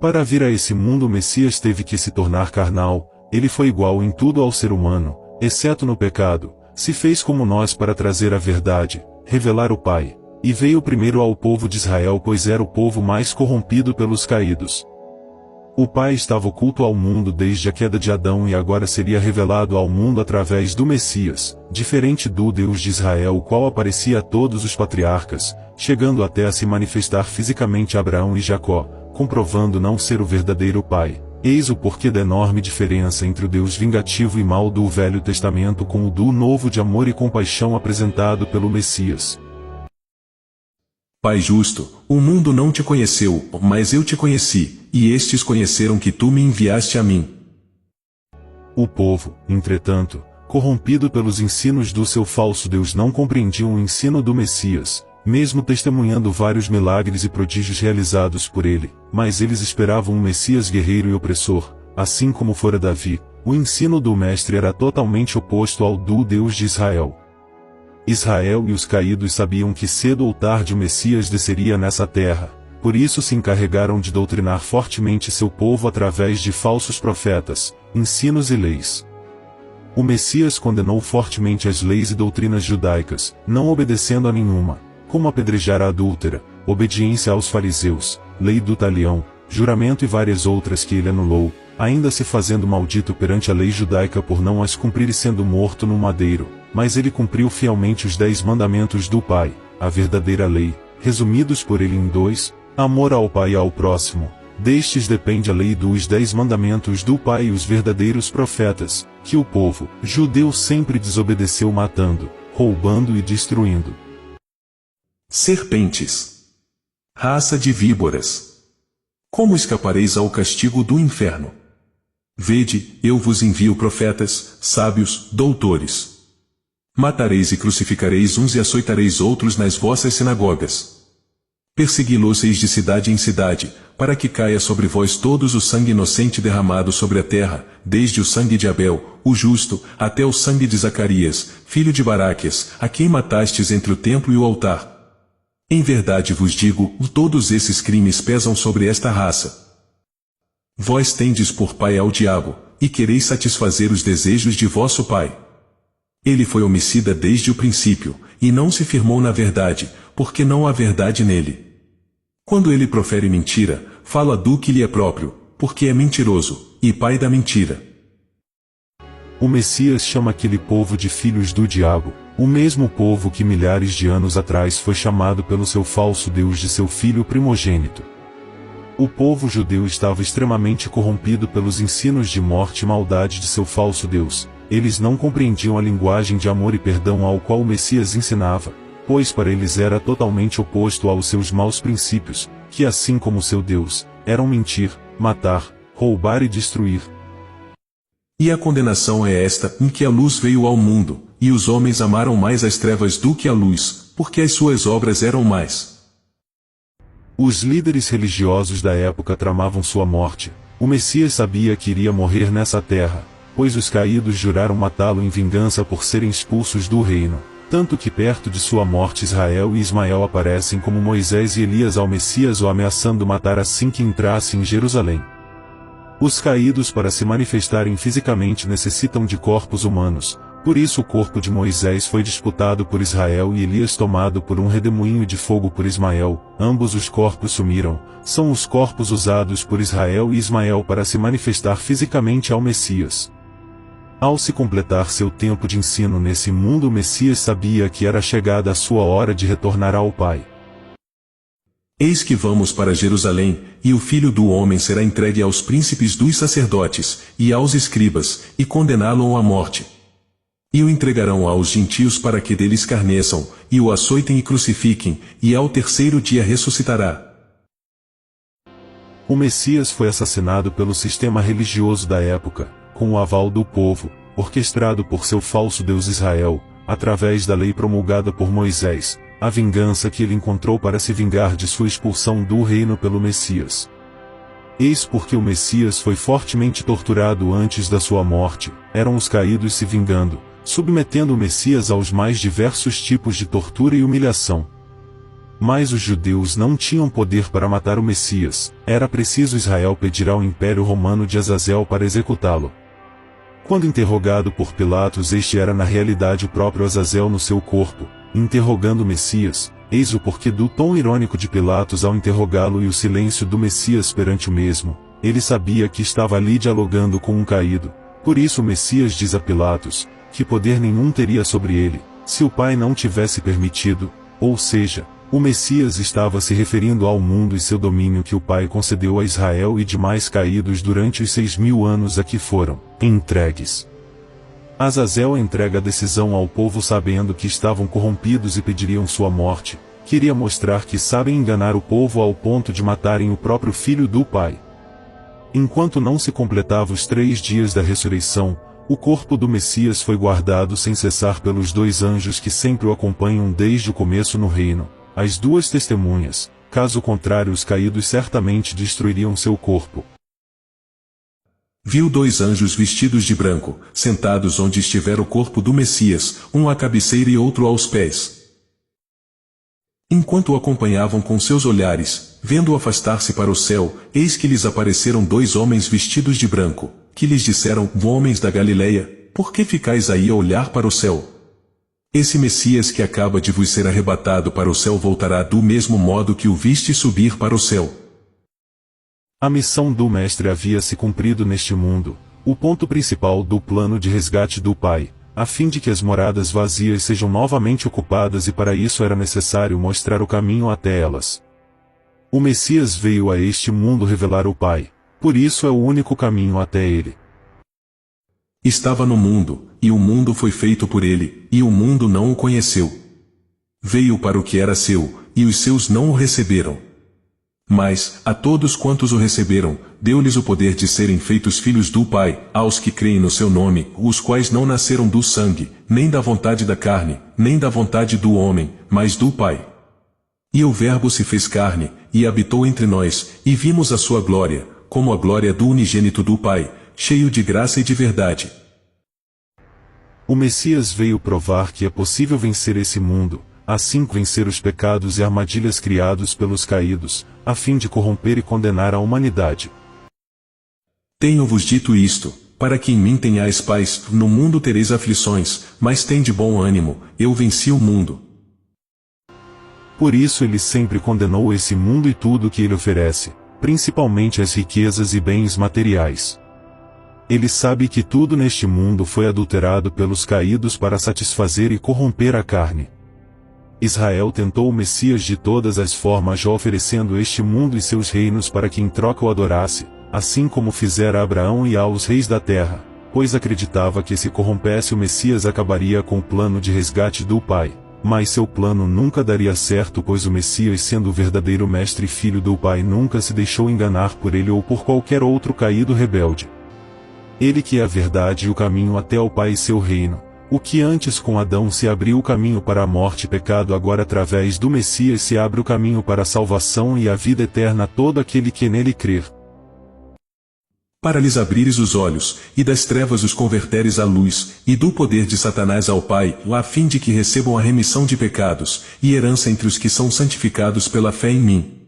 Para vir a esse mundo, o Messias teve que se tornar carnal. Ele foi igual em tudo ao ser humano, exceto no pecado. Se fez como nós para trazer a verdade, revelar o Pai. E veio primeiro ao povo de Israel, pois era o povo mais corrompido pelos caídos. O Pai estava oculto ao mundo desde a queda de Adão e agora seria revelado ao mundo através do Messias, diferente do Deus de Israel, o qual aparecia a todos os patriarcas, chegando até a se manifestar fisicamente a Abraão e Jacó, comprovando não ser o verdadeiro Pai. Eis o porquê da enorme diferença entre o Deus vingativo e mau do Velho Testamento com o do Novo de amor e compaixão apresentado pelo Messias. Pai justo, o mundo não te conheceu, mas eu te conheci, e estes conheceram que tu me enviaste a mim. O povo, entretanto, corrompido pelos ensinos do seu falso Deus, não compreendiam o ensino do Messias, mesmo testemunhando vários milagres e prodígios realizados por ele, mas eles esperavam um Messias guerreiro e opressor, assim como fora Davi. O ensino do Mestre era totalmente oposto ao do Deus de Israel. Israel e os caídos sabiam que cedo ou tarde o Messias desceria nessa terra, por isso se encarregaram de doutrinar fortemente seu povo através de falsos profetas, ensinos e leis. O Messias condenou fortemente as leis e doutrinas judaicas, não obedecendo a nenhuma, como apedrejar a adúltera, obediência aos fariseus, lei do talião, juramento e várias outras que ele anulou, ainda se fazendo maldito perante a lei judaica por não as cumprir e sendo morto no madeiro. Mas ele cumpriu fielmente os 10 mandamentos do Pai, a verdadeira lei, resumidos por ele em 2, amor ao Pai e ao próximo. Destes depende a lei dos 10 mandamentos do Pai e os verdadeiros profetas, que o povo judeu sempre desobedeceu, matando, roubando e destruindo. Serpentes, raça de víboras, como escapareis ao castigo do inferno? Vede, eu vos envio profetas, sábios, doutores. Matareis e crucificareis uns e açoitareis outros nas vossas sinagogas. Persegui-los-eis de cidade em cidade, para que caia sobre vós todos o sangue inocente derramado sobre a terra, desde o sangue de Abel, o justo, até o sangue de Zacarias, filho de Baraquias, a quem matastes entre o templo e o altar. Em verdade vos digo, todos esses crimes pesam sobre esta raça. Vós tendes por pai ao diabo, e quereis satisfazer os desejos de vosso pai. Ele foi homicida desde o princípio, e não se firmou na verdade, porque não há verdade nele. Quando ele profere mentira, fala do que lhe é próprio, porque é mentiroso, e pai da mentira. O Messias chama aquele povo de filhos do diabo, o mesmo povo que milhares de anos atrás foi chamado pelo seu falso Deus de seu filho primogênito. O povo judeu estava extremamente corrompido pelos ensinos de morte e maldade de seu falso Deus. Eles não compreendiam a linguagem de amor e perdão ao qual o Messias ensinava, pois para eles era totalmente oposto aos seus maus princípios, que assim como seu Deus, eram mentir, matar, roubar e destruir. E a condenação é esta, em que a luz veio ao mundo, e os homens amaram mais as trevas do que a luz, porque as suas obras eram mais. Os líderes religiosos da época tramavam sua morte. O Messias sabia que iria morrer nessa terra, pois os caídos juraram matá-lo em vingança por serem expulsos do reino. Tanto que perto de sua morte Israel e Ismael aparecem como Moisés e Elias ao Messias o ameaçando matar assim que entrasse em Jerusalém. Os caídos para se manifestarem fisicamente necessitam de corpos humanos, por isso o corpo de Moisés foi disputado por Israel e Elias tomado por um redemoinho de fogo por Ismael. Ambos os corpos sumiram, são os corpos usados por Israel e Ismael para se manifestar fisicamente ao Messias. Ao se completar seu tempo de ensino nesse mundo, o Messias sabia que era chegada a sua hora de retornar ao Pai. Eis que vamos para Jerusalém, e o Filho do Homem será entregue aos príncipes dos sacerdotes, e aos escribas, e condená-lo à morte. E o entregarão aos gentios para que dele escarneçam, e o açoitem e crucifiquem, e ao terceiro dia ressuscitará. O Messias foi assassinado pelo sistema religioso da época, com o aval do povo, orquestrado por seu falso Deus Israel, através da lei promulgada por Moisés, a vingança que ele encontrou para se vingar de sua expulsão do reino pelo Messias. Eis porque o Messias foi fortemente torturado antes da sua morte, eram os caídos se vingando, submetendo o Messias aos mais diversos tipos de tortura e humilhação. Mas os judeus não tinham poder para matar o Messias, era preciso Israel pedir ao Império Romano de Azazel para executá-lo. Quando interrogado por Pilatos, este era na realidade o próprio Azazel no seu corpo, interrogando o Messias. Eis o porquê do tom irônico de Pilatos ao interrogá-lo e o silêncio do Messias perante o mesmo. Ele sabia que estava ali dialogando com um caído. Por isso o Messias diz a Pilatos, que poder nenhum teria sobre ele, se o Pai não tivesse permitido, ou seja, o Messias estava se referindo ao mundo e seu domínio que o Pai concedeu a Israel e demais caídos durante os 6.000 anos a que foram entregues. Azazel entrega a decisão ao povo sabendo que estavam corrompidos e pediriam sua morte. Queria mostrar que sabem enganar o povo ao ponto de matarem o próprio filho do Pai. Enquanto não se completava os 3 dias da ressurreição, o corpo do Messias foi guardado sem cessar pelos 2 anjos que sempre o acompanham desde o começo no reino, as 2 testemunhas. Caso contrário, os caídos certamente destruiriam seu corpo. Viu 2 anjos vestidos de branco, sentados onde estivera o corpo do Messias, um à cabeceira e outro aos pés. Enquanto o acompanhavam com seus olhares, vendo-o afastar-se para o céu, eis que lhes apareceram 2 homens vestidos de branco, que lhes disseram: Homens da Galileia, por que ficais aí a olhar para o céu? Esse Messias que acaba de vos ser arrebatado para o céu voltará do mesmo modo que o viste subir para o céu. A missão do Mestre havia se cumprido neste mundo, o ponto principal do plano de resgate do Pai, a fim de que as moradas vazias sejam novamente ocupadas, e para isso era necessário mostrar o caminho até elas. O Messias veio a este mundo revelar o Pai, por isso é o único caminho até ele. Estava no mundo, e o mundo foi feito por ele, e o mundo não o conheceu. Veio para o que era seu, e os seus não o receberam. Mas, a todos quantos o receberam, deu-lhes o poder de serem feitos filhos do Pai, aos que creem no seu nome, os quais não nasceram do sangue, nem da vontade da carne, nem da vontade do homem, mas do Pai. E o Verbo se fez carne, e habitou entre nós, e vimos a sua glória, como a glória do unigênito do Pai, cheio de graça e de verdade. O Messias veio provar que é possível vencer esse mundo, assim vencer os pecados e armadilhas criados pelos caídos, a fim de corromper e condenar a humanidade. Tenho-vos dito isto, para que em mim tenhais paz. No mundo tereis aflições, mas tende bom ânimo, eu venci o mundo. Por isso ele sempre condenou esse mundo e tudo o que ele oferece, principalmente as riquezas e bens materiais. Ele sabe que tudo neste mundo foi adulterado pelos caídos para satisfazer e corromper a carne. Israel tentou o Messias de todas as formas, já oferecendo este mundo e seus reinos para que em troca o adorasse, assim como fizera a Abraão e aos reis da terra, pois acreditava que se corrompesse o Messias acabaria com o plano de resgate do Pai. Mas seu plano nunca daria certo, pois o Messias, sendo o verdadeiro mestre e filho do Pai, nunca se deixou enganar por ele ou por qualquer outro caído rebelde. Ele que é a verdade e o caminho até ao Pai e seu reino. O que antes com Adão se abriu o caminho para a morte e pecado, agora através do Messias se abre o caminho para a salvação e a vida eterna a todo aquele que nele crer. Para lhes abrires os olhos, e das trevas os converteres à luz, e do poder de Satanás ao Pai, a fim de que recebam a remissão de pecados, e herança entre os que são santificados pela fé em mim.